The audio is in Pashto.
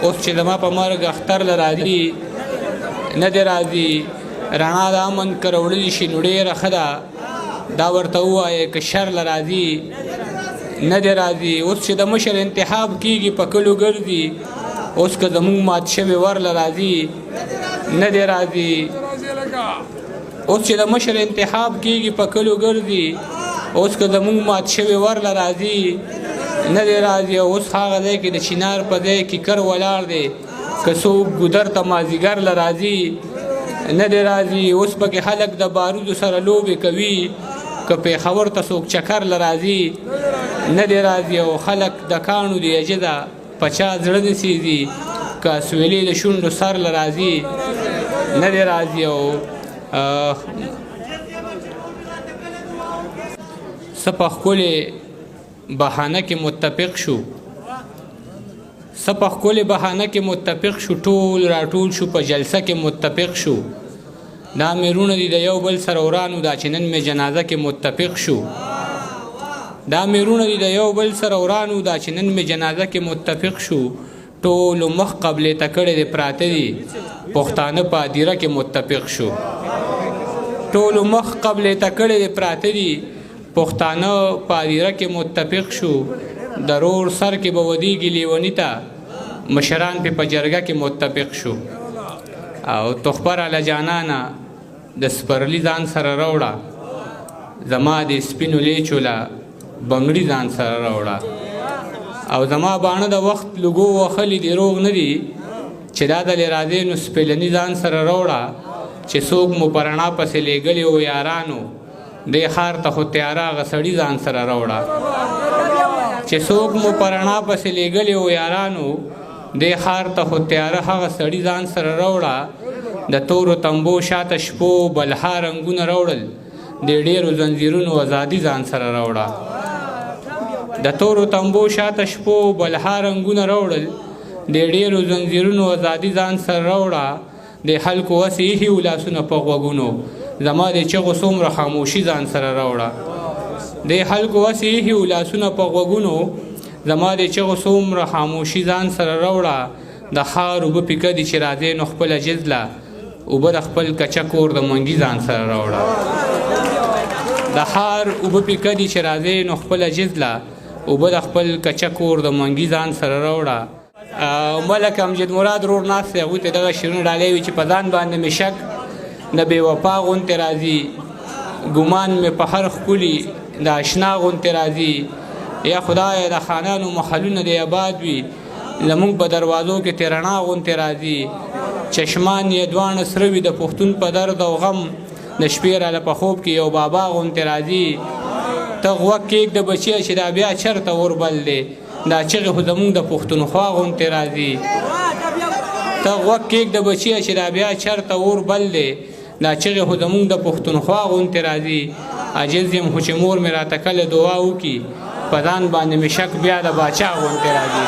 اوس چې زما په مرګ اختر له راځي نه دی راځي رڼا د امن که راوړلی شي نو ډېره ښه ده دا ورته ووایې که شر له راځي نه دی راځي اوس چې د مشر انتخاب کېږي په کلو ګرځي اوس که زمونږ مات شوی ور له راځي نه دی راځي اوس چې د مشر انتخاب کېږي په کلو ګرځي اوس که زمونږ مات شوی ور له راځي نه دی راځي اوس هغه ځای کې د چینار په ځای کې کر ولاړ دی که څوک ګودر ته مازدیګر له راځي نه دی راځي اوس پکې خلک د بارودو سره لوبې کوي که پېښور ته څوک چکر له راځي نه دی راځي او خلک د کاڼو د عجزه په چا زړه نه سېځي که سویلې د شونډو سر له راځي نه دی راځي او څه په ښکلې بهانه کې متفق شو څه په ښکلې بهانه کې متفق شو ټول راټول شو په جلسه کې متفق شو دا میرونه دي د یو بل سره ورانو دا چې نن مې جنازه کې متفق شو دا میرونه دي د یو بل سره ورانو دا چې نن مې جنازه کې متفق شو ټولو مخ قبلې ته کړې دي پراته دي پښتانه په هدیره کې متفق شو ټولو مخ قبلې ته کړې دي پراته دي پښتانه په هدیره کې متفق شو د رور سر کې به ودیږي لیوني ته مشران پې په جرګه کې متفق شو او تخبر علی جانانه د سپرلي ځان سره راوړه زما د سپینو لیچو له بنګړي ځان سره راوړه او زما باڼه د وخت لګو وخلي دي روغ نه دي چې دا دلې راځې نو سپېلني ځان سره راوړه چې څوک مو په رڼا پسې لېږلي و یارانو دې ښار ته خو تیاره هغه سړي ځان سره راوړه چې څوک مو په رڼا پسې لېږلي و یارانو دې ښار ته خو تیاره هغه سړي ځان سره راوړه د تورو تمبو شاته شپو بلها رنګونه راوړل د ډېرو زنځیرونو ازادي ځان سره راوړه د تورو تمبو شاته شپو بلها رنګونه راوړل د ډېرو زنځیرونو ازادي ځان سره راوړه د خلکو وسې ایښي و لاسونه په غوږونو زما د چغو څومره خاموشي ځان سره راوړه د خلکو وسې ایښي و لاسونه په غوږونو زما د چغو څومره خاموشي ځان سره راوړه د ښار اوبه پیکه دي چې راځې نو خپله جزله اوبه د خپل کچه کور د منګي ځان سره راوړه د ښار اوبه پیکه دي چې راځې نو خپله جزله اوبه د خپل کچه کور د منګي ځان سره راوړه ملک امجد مراد رور ناست دی هغوی ته دغه شعرونه ډالۍ وي چې په ځان باندې مې شک د بې وفا غوندې راځي ګمان مې په هر ښکلي د اشنا غوندې راځي یا خدایه د خانانو محلونه دې آباد وي زمونږ په دروازو کې تې رڼا غوندې راځي چشمان یې دواړه سره وي د پښتون په درد او غم د شپې راله په خوب کې یو بابا غوندې راځي ته غوږ کېږده بچیه چې دا بیا چېرته وربل دی دا چغې خو زمونږ د پښتونخوا غوندې راځي ته غوږ کېږده بچیه چې دا بیا چېرته وربل دی دا چغې خو زمونږ د پښتونخوا غوندې راځي عاجز یم خو چې مور مې راته کله دعا وکړي په ځان باندې مې شک بیا د باچا غوندې راځي